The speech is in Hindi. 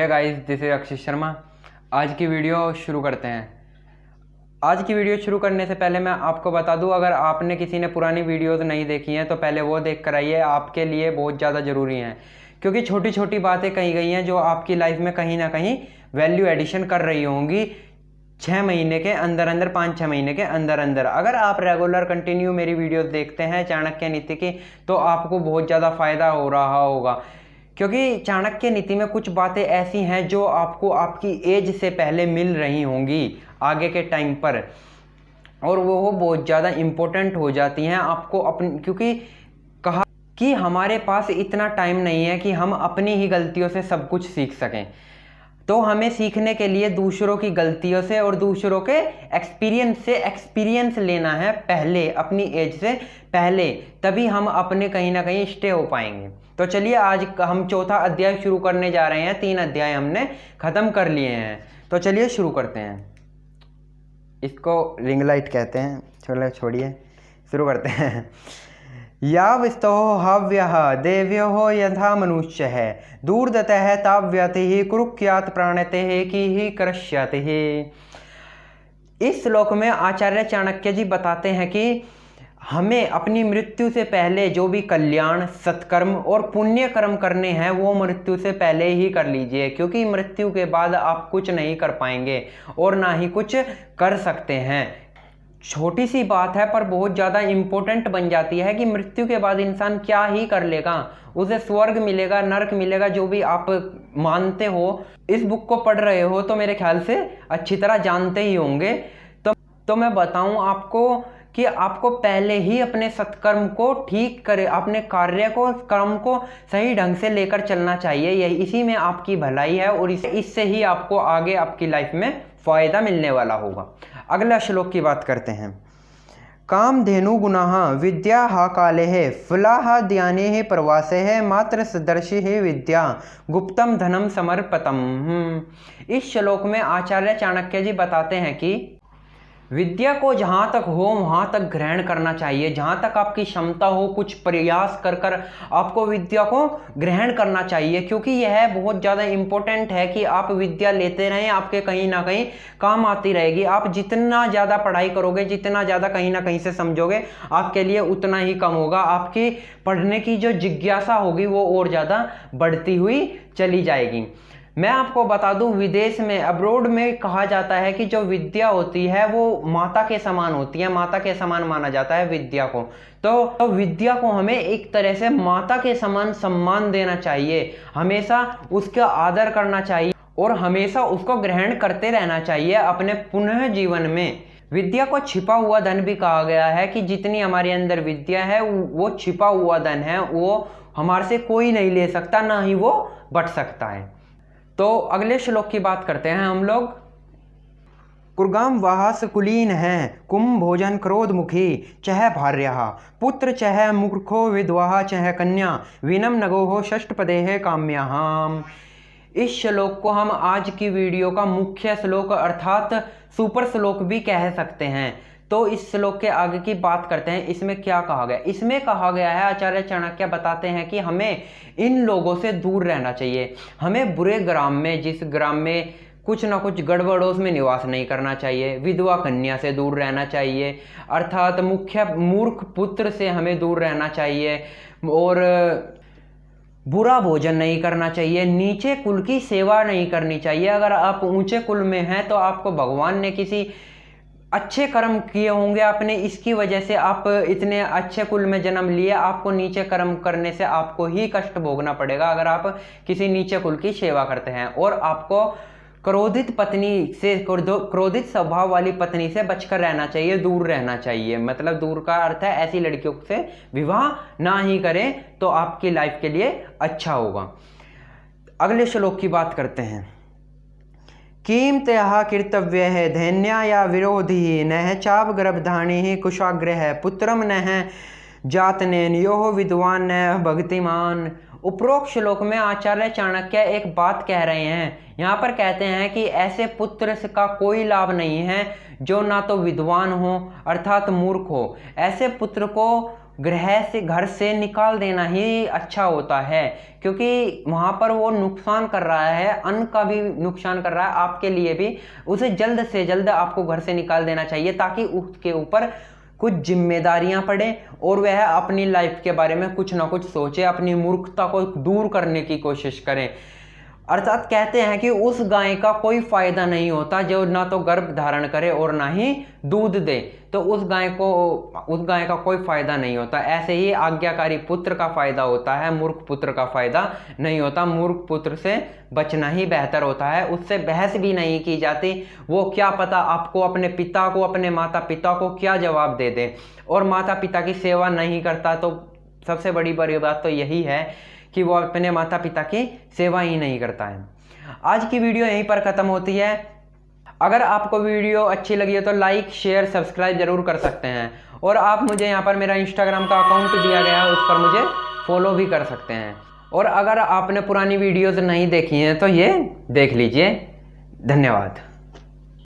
Hey guys, this is Akshit Sharma. आज की वीडियो शुरू करते हैं। आज की वीडियो शुरू करने से पहले मैं आपको बता दूं, अगर आपने किसी ने पुरानी वीडियोस नहीं देखी हैं तो पहले वो देख कर आइए, आपके लिए बहुत ज़्यादा ज़रूरी हैं। क्योंकि छोटी छोटी बातें कही गई हैं जो आपकी लाइफ में कहीं ना कहीं वैल्यू एडिशन कर रही होंगी 6 महीने के अंदर अंदर, 5-6 महीने के अंदर अंदर। अगर आप रेगुलर कंटिन्यू मेरी वीडियोस देखते हैं चाणक्य नीति की, तो आपको बहुत ज़्यादा फ़ायदा हो रहा होगा। क्योंकि चाणक्य नीति में कुछ बातें ऐसी हैं जो आपको आपकी एज से पहले मिल रही होंगी आगे के टाइम पर, और वो बहुत ज़्यादा इम्पोर्टेंट हो जाती हैं आपको अपनी। क्योंकि कहा कि हमारे पास इतना टाइम नहीं है कि हम अपनी ही गलतियों से सब कुछ सीख सकें। तो हमें सीखने के लिए दूसरों की गलतियों से और दूसरों के एक्सपीरियंस से एक्सपीरियंस लेना है पहले, अपनी एज से पहले, तभी हम अपने कहीं ना कहीं स्टे हो पाएंगे। तो चलिए, आज हम चौथा अध्याय शुरू करने जा रहे हैं। 3 अध्याय हमने ख़त्म कर लिए हैं, तो चलिए शुरू करते हैं। इसको रिंग लाइट कहते हैं, चलो छोड़िए, शुरू करते हैं। यावस्तो हव्यः देव्यो यथा मनुष्य है दूरदतः ताव्यति कुरुक्यात प्राणते की ही करष्यति। इस श्लोक में आचार्य चाणक्य जी बताते हैं कि हमें अपनी मृत्यु से पहले जो भी कल्याण, सत्कर्म और पुण्य कर्म करने हैं वो मृत्यु से पहले ही कर लीजिए, क्योंकि मृत्यु के बाद आप कुछ नहीं कर पाएंगे और ना ही कुछ कर सकते हैं। छोटी सी बात है पर बहुत ज़्यादा इम्पोर्टेंट बन जाती है कि मृत्यु के बाद इंसान क्या ही कर लेगा, उसे स्वर्ग मिलेगा, नरक मिलेगा, जो भी आप मानते हो। इस बुक को पढ़ रहे हो तो मेरे ख्याल से अच्छी तरह जानते ही होंगे। तो मैं बताऊं आपको कि आपको पहले ही अपने सत्कर्म को ठीक करे, अपने कार्य को, कर्म को सही ढंग से लेकर चलना चाहिए। यही इसी में आपकी भलाई है और इससे ही आपको आगे आपकी लाइफ में फायदा मिलने वाला होगा। अगला श्लोक की बात करते हैं। कामधेनु गुणाः विद्या काले फलाः ध्याने प्रवासे मात्र सदर्शि विद्या गुप्तम धनम समर्पतम। इस श्लोक में आचार्य चाणक्य जी बताते हैं कि विद्या को जहाँ तक हो वहाँ तक ग्रहण करना चाहिए, जहाँ तक आपकी क्षमता हो कुछ प्रयास कर कर आपको विद्या को ग्रहण करना चाहिए। क्योंकि यह बहुत ज़्यादा इम्पोर्टेंट है कि आप विद्या लेते रहें, आपके कहीं ना कहीं काम आती रहेगी। आप जितना ज़्यादा पढ़ाई करोगे, जितना ज़्यादा कहीं ना कहीं से समझोगे, आपके लिए उतना ही कम होगा। आपकी पढ़ने की जो जिज्ञासा होगी वो और ज़्यादा बढ़ती हुई चली जाएगी। मैं आपको बता दूं, विदेश में, अब्रोड में कहा जाता है कि जो विद्या होती है वो माता के समान होती है, माता के समान माना जाता है विद्या को। तो विद्या को हमें एक तरह से माता के समान सम्मान देना चाहिए, हमेशा उसका आदर करना चाहिए और हमेशा उसको ग्रहण करते रहना चाहिए अपने पुनः जीवन में। विद्या को छिपा हुआ धन भी कहा गया है कि जितनी हमारे अंदर विद्या है वो छिपा हुआ धन है, वो हमारे से कोई नहीं ले सकता, ना ही वो बट सकता है। तो अगले श्लोक की बात करते हैं हम लोग। कुर्गाम वाहस कुलीन है कुम भोजन क्रोध मुखी चह भार्या पुत्र चह मूर्खो विधवा चह कन्या विनम नगो षष्ठपदे है काम्याम। इस श्लोक को हम आज की वीडियो का मुख्य श्लोक अर्थात सुपर श्लोक भी कह सकते हैं। तो इस श्लोक के आगे की बात करते हैं। इसमें क्या कहा गया? इसमें कहा गया है, आचार्य चाणक्य बताते हैं कि हमें इन लोगों से दूर रहना चाहिए। हमें बुरे ग्राम में, जिस ग्राम में कुछ ना कुछ गड़बड़ हो, उसमें निवास नहीं करना चाहिए। विधवा कन्या से दूर रहना चाहिए, अर्थात मूर्ख पुत्र से हमें दूर रहना चाहिए, और बुरा भोजन नहीं करना चाहिए। नीचे कुल की सेवा नहीं करनी चाहिए। अगर आप ऊंचे कुल में हैं तो आपको भगवान ने किसी अच्छे कर्म किए होंगे आपने, इसकी वजह से आप इतने अच्छे कुल में जन्म लिए। आपको नीचे कर्म करने से आपको ही कष्ट भोगना पड़ेगा अगर आप किसी नीचे कुल की सेवा करते हैं। और आपको क्रोधित पत्नी से, क्रोधित स्वभाव वाली पत्नी से बचकर रहना चाहिए, दूर रहना चाहिए। मतलब दूर का अर्थ है ऐसी लड़कियों से विवाह ना ही करें, तो आपकी लाइफ के लिए अच्छा होगा। अगले श्लोक की बात करते हैं। कीमतः कर्तव्य है धैन्या या विरोधी न चाप गर्भधानी कुशाग्रह पुत्रम न जातनेन यो विद्वान न भक्तिमान। उपरोक्त श्लोक में आचार्य चाणक्य एक बात कह रहे हैं। यहाँ पर कहते हैं कि ऐसे पुत्र का कोई लाभ नहीं है जो ना तो विद्वान हो अर्थात मूर्ख हो। ऐसे पुत्र को घर से निकाल देना ही अच्छा होता है, क्योंकि वहाँ पर वो नुकसान कर रहा है, अन्न का भी नुकसान कर रहा है, आपके लिए भी। उसे जल्द से जल्द आपको घर से निकाल देना चाहिए ताकि उसके ऊपर कुछ जिम्मेदारियां पड़े और वह अपनी लाइफ के बारे में कुछ ना कुछ सोचे, अपनी मूर्खता को दूर करने की कोशिश करें। अर्थात कहते हैं कि उस गाय का कोई फायदा नहीं होता जो ना तो गर्भ धारण करे और ना ही दूध दे, तो उस गाय का कोई फायदा नहीं होता। ऐसे ही आज्ञाकारी पुत्र का फायदा होता है, मूर्ख पुत्र का फायदा नहीं होता। मूर्ख पुत्र से बचना ही बेहतर होता है, उससे बहस भी नहीं की जाती। वो क्या पता आपको, अपने पिता को, अपने माता पिता को क्या जवाब दे दे, और माता पिता की सेवा नहीं करता तो सबसे बड़ी बात तो यही है कि वो अपने माता पिता की सेवा ही नहीं करता है। आज की वीडियो यहीं पर ख़त्म होती है। अगर आपको वीडियो अच्छी लगी हो तो लाइक, शेयर, सब्सक्राइब जरूर कर सकते हैं, और आप मुझे यहाँ पर मेरा इंस्टाग्राम का अकाउंट दिया गया है, उस पर मुझे फॉलो भी कर सकते हैं। और अगर आपने पुरानी वीडियोज़ नहीं देखी हैं तो ये देख लीजिए। धन्यवाद।